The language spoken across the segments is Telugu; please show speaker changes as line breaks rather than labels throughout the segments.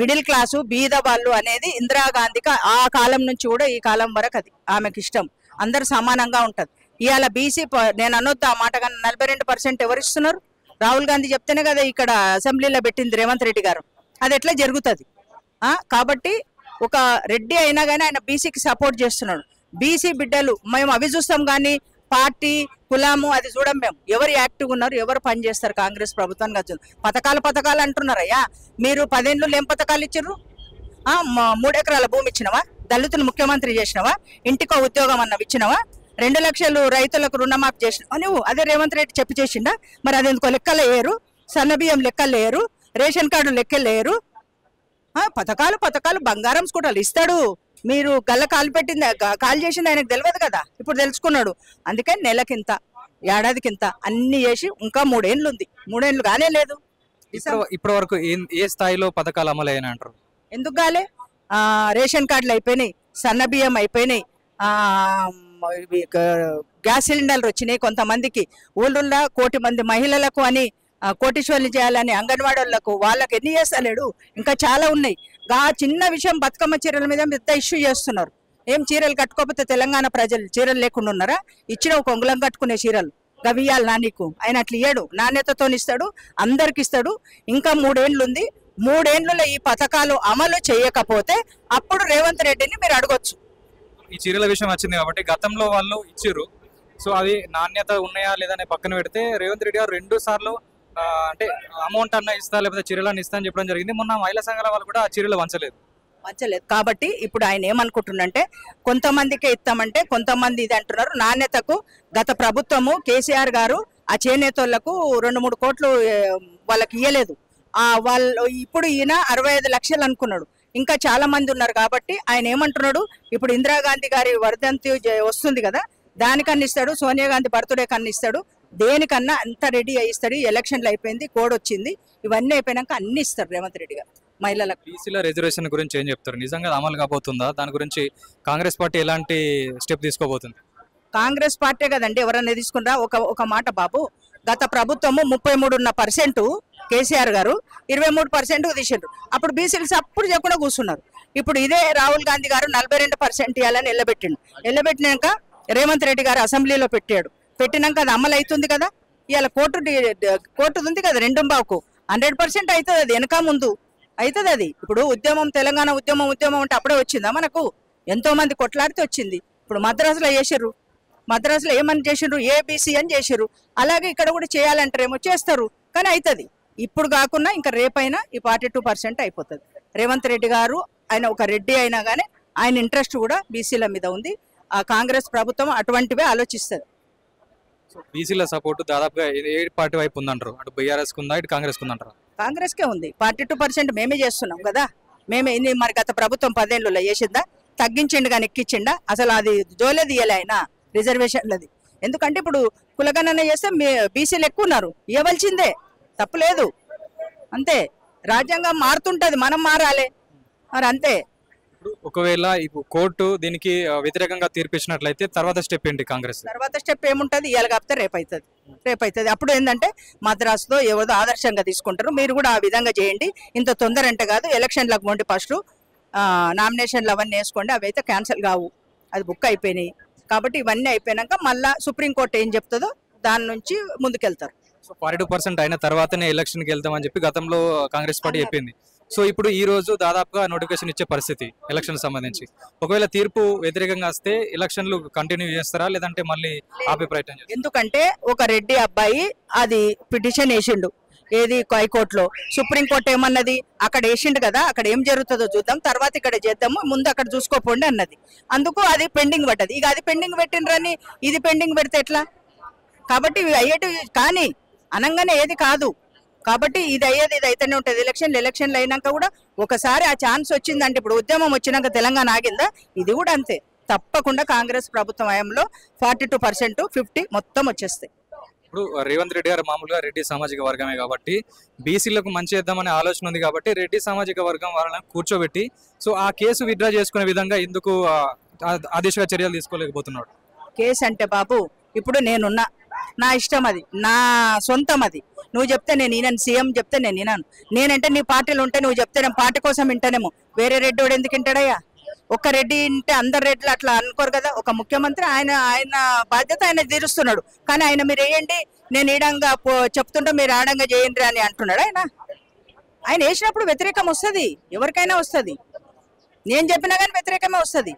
మిడిల్ క్లాసు బీద వాళ్ళు అనేది ఇందిరాగాంధీకి ఆ కాలం నుంచి కూడా ఈ కాలం వరకు అది ఆమెకి ఇష్టం. అందరు సమానంగా ఉంటుంది. ఇవాళ బీసీ నేను అనొద్దు ఆ మాట, కానీ 42% ఎవరు ఇస్తున్నారు? రాహుల్ గాంధీ చెప్తేనే కదా ఇక్కడ అసెంబ్లీలో పెట్టింది రేవంత్ రెడ్డి గారు. అది ఎట్లా జరుగుతుంది? కాబట్టి ఒక రెడ్డి అయినా కానీ ఆయన బీసీకి సపోర్ట్ చేస్తున్నాడు. బీసీ బిడ్డలు మేము అవి చూస్తాం కానీ పార్టీ కులము అది చూడం. మేము ఎవరు యాక్టివ్ ఉన్నారు, ఎవరు పని చేస్తారు కాంగ్రెస్ ప్రభుత్వానికి వచ్చి పథకాలు అంటున్నారయ్యా. మీరు 10 ఏళ్ళు ఏం పథకాలు ఇచ్చారు? 3 ఎకరాల భూమి ఇచ్చినవా? దళితులు ముఖ్యమంత్రి చేసినవా? ఇంటికో ఉద్యోగం అన్నవి ఇచ్చినవా? 2 లక్షలు రైతులకు రుణమాఫీ చేసినావా నువ్వు? అదే రేవంత్ రెడ్డి చెప్పి చేసిండా? మరి అది ఎందుకో లెక్కలు వేయరు, సన్నబియ్యం లెక్కలు లేరు, రేషన్ కార్డు లెక్కలు లేరు. పథకాలు బంగారం స్కూటర్లు ఇస్తాడు. మీరు గల్ల కాలు చేసింది ఆయనకు తెలియదు కదా, ఇప్పుడు తెలుసుకున్నాడు. అందుకే నెలకింత ఏడాదికింత అన్ని చేసి ఇంకా 3 ఏళ్ళు ఉంది. 3 ఏళ్ళు కానే లేదు.
ఇప్పటి వరకు ఏ స్థాయిలో పథకాలు అమలు అయినా అంటారు?
ఎందుకు కాలే? రేషన్ కార్డులు అయిపోయినాయి, సన్నబియ్యం అయిపోయినాయి, గ్యాస్ సిలిండర్లు వచ్చినాయి కొంతమందికి. ఊళ్ళల్లో 1 కోటి మంది మహిళలకు అని కోటీశ్వర్లు చేయాలని అంగన్వాడీలకు వాళ్ళకి ఎన్ని చేస్తలేడు. ఇంకా చాలా ఉన్నాయి. చిన్న విషయం బతుకమ్మ చీరల మీద పెద్ద ఇష్యూ చేస్తున్నారు. ఏం చీరలు కట్టుకోకపోతే తెలంగాణ ప్రజలు చీరలు లేకుండా ఉన్నారా? ఇచ్చిన కొంగులం కట్టుకునే చీరలు గవియాలి నా నీకు. ఆయన అట్లా ఇయ్యాడు, నాణ్యతతో ఇస్తాడు, అందరికి ఇస్తాడు. ఇంకా 3 ఏళ్ళు ఉంది. 3 ఏళ్లలో ఈ పథకాలు అమలు చేయకపోతే అప్పుడు రేవంత్ రెడ్డిని మీరు అడగొచ్చు.
ఈ చీరల విషయం వచ్చింది కాబట్టి గతంలో వాళ్ళు ఇచ్చిర్రు. సో అవి నాణ్యత ఉన్నాయా లేదని పక్కన పెడితే రేవంత్ రెడ్డి గారు 2 సార్లు అంటే అమౌంట్ అన్న ఇస్తా లేకపోతే చీరలను ఇస్తా అని చెప్పడం జరిగింది. మొన్న మహిళా సంఘాల వాళ్ళు కూడా ఆ చీరలు వంచలేదు.
కాబట్టి ఇప్పుడు ఆయన ఏమనుకుంటుండంటే కొంతమందికే ఇస్తామంటే కొంతమంది ఇది అంటున్నారు. నాణ్యతకు గత ప్రభుత్వము కేసీఆర్ గారు ఆ చేనేతోళ్లకు 2-3 కోట్లు వాళ్ళకి ఇయ్యలేదు. వాళ్ళు ఇప్పుడు ఈయన 65 లక్షలు అనుకున్నాడు. ఇంకా చాలా మంది ఉన్నారు. కాబట్టి ఆయన ఏమంటున్నాడు, ఇప్పుడు ఇందిరాగాంధీ గారి వర్ధంతి వస్తుంది కదా, దానికన్నా ఇస్తాడు, సోనియా గాంధీ బర్త్డే కన్నా ఇస్తాడు, దేనికన్నా అంత రెడీ అయిస్తాడు. ఎలక్షన్లు అయిపోయింది, కోడ్ వచ్చింది, ఇవన్నీ అయిపోయినాక అన్ని ఇస్తారు రేవంత్ రెడ్డి గారు మహిళలకు.
బీసీల రిజర్వేషన్ గురించి ఏం చెప్తారు? నిజంగా అమలు కాబోతుందా? దాని గురించి కాంగ్రెస్ పార్టీ ఎలాంటి స్టెప్ తీసుకోబోతుంది?
కాంగ్రెస్ పార్టీ కదండి ఎవరన్నా తీసుకున్నా. ఒక మాట బాబు, గత ప్రభుత్వము 33% కేసీఆర్ గారు 23% తీసిండ్రు. అప్పుడు బీసీలు అప్పుడు చెప్పకుండా కూర్చున్నారు. ఇప్పుడు ఇదే రాహుల్ గాంధీ గారు 42% ఇవ్వాలని ఎల్లబెట్టినాక రేవంత్ రెడ్డి గారు అసెంబ్లీలో పెట్టినాక అది అమలు అవుతుంది కదా. ఇవాళ కోర్టు ఉంది కదా 2 100% అవుతుంది. అది వెనక ముందు అవుతుంది. అది ఇప్పుడు ఉద్యమం తెలంగాణ ఉద్యమం అంటే అప్పుడే వచ్చిందా మనకు? ఎంతో మంది కొట్లాడితే వచ్చింది. ఇప్పుడు మద్రాసులో చేసిర్రు, మద్రాసులో ఏమని చేసిండ్రు? ఏబీసీ అని చేసిర్రు. అలాగే ఇక్కడ కూడా చేయాలంటారేమో చేస్తారు, కానీ అవుతుంది. ఇప్పుడు కాకుండా ఇంకా రేపైనా ఈ 42% అయిపోతుంది. రేవంత్ రెడ్డి గారు ఆయన ఒక రెడ్డి అయినా కానీ ఆయన ఇంట్రెస్ట్ కూడా బీసీల మీద ఉంది. ఆ కాంగ్రెస్ ప్రభుత్వం అటువంటివే ఆలోచిస్తుంది.
బీసీల సపోర్ట్ దాదాపుగా ఏ పార్టీ వైపు ఉందంటారు? అటు బీఆర్ఎస్ కుందా, ఇటు కాంగ్రెస్ కుందంటారు?
కాంగ్రెస్కే ఉంది. 42% మేమే చేస్తున్నాం కదా. మరి గత ప్రభుత్వం 10 ఏళ్ళలో చేసిందా? తగ్గించిండు కానీ ఎక్కించిండా? అసలు అది జోలే తీయలే ఆయన రిజర్వేషన్లది. ఎందుకంటే ఇప్పుడు కులగణన చేస్తే బీసీలు ఎక్కువ ఉన్నారు, ఇవ్వవలసిందే, తప్పులేదు. అంతే, రాజ్యాంగం మారుతుంటది, మనం మారాలి మరి అంతే.
ఒకవేళ కోర్టు దీనికి వ్యతిరేకంగా తీర్పిచ్చినట్లయితే తర్వాత స్టెప్ ఏంటి కాంగ్రెస్?
తర్వాత స్టెప్ ఏముంటది? ఇవాళ కాకపోతే రేపు అవుతుంది. అప్పుడు ఏంటంటే మద్రాసులో ఎవరో ఆదర్శంగా తీసుకుంటారు. మీరు కూడా ఆ విధంగా చేయండి. ఇంత తొందర అంటే కాదు. ఎలక్షన్లకు పోండి, ఫస్ట్ నామినేషన్లు అవన్నీ వేసుకోండి. అవి అయితే క్యాన్సిల్ కావు, అది బుక్ అయిపోయినాయి. కాబట్టి ఇవన్నీ అయిపోయినాక మళ్ళీ సుప్రీంకోర్టు ఏం చెప్తుందో దాని నుంచి ముందుకెళ్తారు.
42% అయిన తర్వాతనే ఎలక్షన్కి వెళ్తామని చెప్పి గతంలో కాంగ్రెస్ పార్టీ చెప్పింది. సో ఇప్పుడు ఈ రోజు దాదాపుగా నోటిఫికేషన్ ఇచ్చే పరిస్థితి ఎలక్షన్ సంబంధించి. ఒకవేళ తీర్పు వ్యతిరేకంగా వస్తే ఎలక్షన్లు కంటిన్యూ చేస్తారా లేదంటే మళ్ళీ ఆపే ప్రయత్నం చేస్తారా?
ఎందుకంటే ఒక రెడ్డి అబ్బాయి అది పిటిషన్ వేసిండు ఏది హైకోర్టులో. సుప్రీంకోర్టు ఏమన్నది? అక్కడ వేసిండు కదా, అక్కడ ఏం జరుగుతుందో చూద్దాం, తర్వాత ఇక్కడ చేద్దాము, ముందు అక్కడ చూసుకోపోండి అన్నది. అందుకు అది పెండింగ్ పడ్డది. ఇక అది పెండింగ్ పెట్టిండ్రని ఇది పెండింగ్ పెడితే ఎట్లా? కాబట్టి ఇవి అయ్యేటివి కానీ అనగానే ఏది కాదు. కాబట్టి ఇది అయ్యేది ఇది అయితేనే ఉంటుంది. ఎలక్షన్లు అయినాక కూడా ఒకసారి ఆ ఛాన్స్ వచ్చిందంటే, ఇప్పుడు ఉద్యమం వచ్చినాక తెలంగాణ ఆగిందా? ఇది కూడా అంతే. తప్పకుండా కాంగ్రెస్ ప్రభుత్వం హయాంలో 42%, 50% మొత్తం వచ్చేస్తాయి.
ఇప్పుడు రేవంత్ రెడ్డి గారు మామూలుగా రెడ్డి సామాజిక వర్గమే కాబట్టి బీసీలకు మంచి చేద్దామనే ఆలోచన ఉంది కాబట్టి రెడ్డి సామాజిక వర్గం వాళ్ళని కూర్చోబెట్టి సో ఆ కేసు విత్డ్రా చేసుకునే విధంగా ఎందుకు ఆ దిశగా చర్యలు తీసుకోలేకపోతున్నాడు?
కేసు అంటే బాబు, ఇప్పుడు నేనున్నా, నా ఇష్టం, అది నా సొంతం. అది నువ్వు చెప్తే నేను వినను, సీఎం చెప్తే నేను వినను. నేనంటే నీ పార్టీలు ఉంటే నువ్వు చెప్తే నేను పార్టీ కోసం వింటానేమో, వేరే రెడ్డి వాడు ఎందుకు వింటాడయ్యా? ఒక్క రెడ్డి వింటే అందరు రెడ్లు అట్లా అనుకోరు కదా. ఒక ముఖ్యమంత్రి ఆయన బాధ్యత ఆయన తీరుస్తున్నాడు, కానీ ఆయన మీరు వేయండి నేను ఈడంగా చెప్తుంటే మీరు ఆడంగా చేయండి అని అంటున్నాడు. ఆయన వేసినప్పుడు వ్యతిరేకం వస్తుంది, ఎవరికైనా వస్తుంది. నేను చెప్పినా కానీ వ్యతిరేకమే వస్తుంది.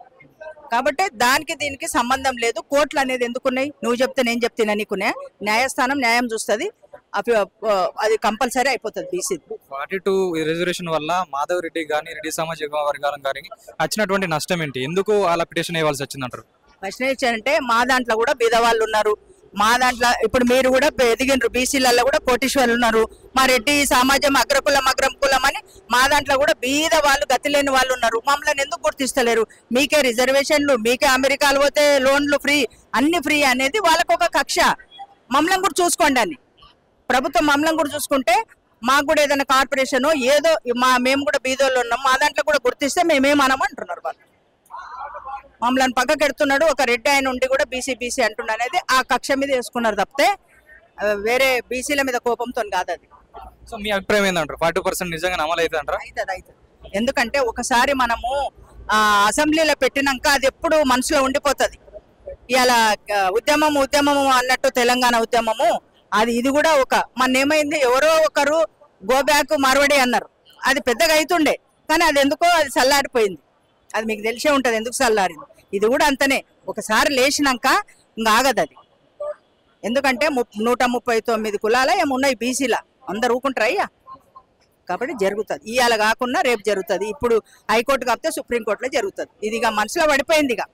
కాబట్టి దానికి దీనికి సంబంధం లేదు. కోర్టులు అనేది ఎందుకున్నాయి? నువ్వు చెప్తే నేను చెప్తే నీకునే న్యాయస్థానం న్యాయం చూస్తుంది, అది కంపల్సరీ అయిపోతుంది. బీసీ
42 రిజర్వేషన్ వల్ల మాధవ్ రెడ్డి కానీ రెడ్డి సామాజిక వర్గాల కానీ వచ్చినటువంటి నష్టం ఏంటి? ఎందుకు అలా పిటిషన్ వేయవలసి వచ్చిందంటారు?
క్వశ్చన్ అంటే మా దాంట్లో కూడా బీదవాళ్ళు ఉన్నారు. మా దాంట్లో ఇప్పుడు మీరు కూడా ఎదిగినారు, బీసీలలో కూడా కోటీశ్వర్లు ఉన్నారు. మా రెడ్డి సమాజం అగ్రకులం అని మా దాంట్లో కూడా బీద వాళ్ళు గతి లేని వాళ్ళు ఉన్నారు. మమ్మల్ని ఎందుకు గుర్తిస్తలేరు? మీకే రిజర్వేషన్లు, మీకే అమెరికాలు పోతే లోన్లు ఫ్రీ, అన్ని ఫ్రీ అనేది వాళ్ళకు ఒక కక్ష. మమ్మల్ని కూడా చూసుకోండి అని ప్రభుత్వం మమ్మల్ని కూడా చూసుకుంటే మాకు కూడా ఏదైనా కార్పొరేషన్ ఏదో మేము కూడా బీదోళ్ళు ఉన్నాం, మా దాంట్లో కూడా గుర్తిస్తే మేమేమనము అంటున్నారు. వాళ్ళు మమ్మల్ని పక్కకి ఎడుతున్నాడు. ఒక రెడ్డి ఆయన ఉండి కూడా బీసీ అంటున్నా అనేది ఆ కక్ష మీద వేసుకున్నారు తప్పితే వేరే బీసీల మీద కోపంతో కాదు అది.
సో మీ అభిప్రాయం ఏంటంటారు? 40% నిజంగా అమలు అవుతుంది అంటారా?
అవుతుంది. ఎందుకంటే ఒకసారి మనము అసెంబ్లీలో పెట్టినాక అది ఎప్పుడు మనసులో ఉండిపోతుంది. ఇలా ఉద్యమము అన్నట్టు తెలంగాణ ఉద్యమము అది, ఇది కూడా మన ఏమైంది, ఎవరో ఒకరు గో బ్యాక్ మార్వడి అన్నారు, అది పెద్దగా అవుతుండే, కానీ అది ఎందుకో అది చల్లారిపోయింది. అది మీకు తెలిసే ఉంటుంది ఎందుకు చల్లారింది. ఇది కూడా అంతనే, ఒకసారి లేచినాక ఇంకా ఆగదు అది. ఎందుకంటే 139 కులాల ఏమున్నాయి బీసీలా, అందరు ఊకుంటారు అయ్యా. కాబట్టి జరుగుతుంది, ఇవాళ కాకుండా రేపు జరుగుతుంది. ఇప్పుడు హైకోర్టు కాకపోతే సుప్రీంకోర్టులో జరుగుతుంది. ఇది ఇక మనసులో పడిపోయింది. ఇక